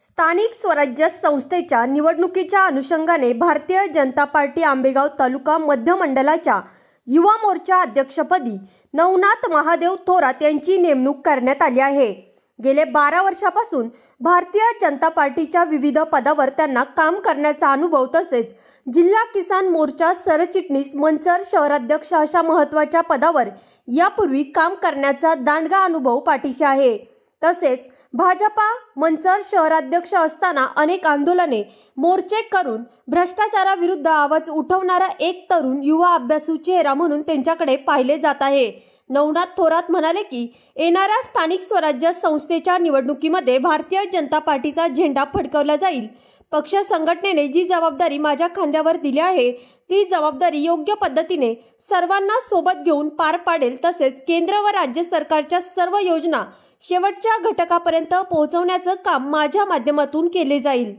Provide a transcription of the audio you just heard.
स्थानिक स्वराज्य संस्थेच्या निवडणुकीच्या अनुषंगाने भारतीय जनता पार्टी आंबेगाव तालुका मध्य मंडलाच्या युवा मोर्चा अध्यक्षपदी नवनाथ महादेव थोरात यांची नेमणूक करण्यात आली आहे। गेले 12 वर्षापासून भारतीय जनता पार्टीच्या विविध पदावर त्यांना काम करण्याचा अनुभव तसेच जिल्हा किसान मोर्चा सरचिटणीस मंचर शहराध्यक्ष अशा महत्त्वाच्या पदावर यापूर्वी काम करण्याचा दांडगा अनुभव पाठीशी आहे। तसेच भाजपा मंचर शहराध्यक्ष असताना अनेक आंदोलने मोर्चे करून भ्रष्टाचाराविरुद्ध आवाज उठवणारा एक तरुण युवा अभ्यासू चेहरा म्हणून त्यांच्याकडे पाहिले जात आहे। नवनाथ थोरात म्हणाले की येणाऱ्या स्थानिक स्वराज्य संस्थेच्या निवडणुकीमध्ये भारतीय जनता पार्टीचा झेंडा फडकवला जाईल। पक्ष संघटनेने जी जबाबदारी माझ्या खांद्यावर दिली आहे ती जबाबदारी योग्य पद्धतीने सर्वांना सोबत घेऊन पार पाडेल। तसेच केंद्र व राज्य सरकारच्या सर्व योजना शेवटच्या घटकापर्यंत पोहोचवण्याचं काम माझ्या माध्यमातून केले जाईल।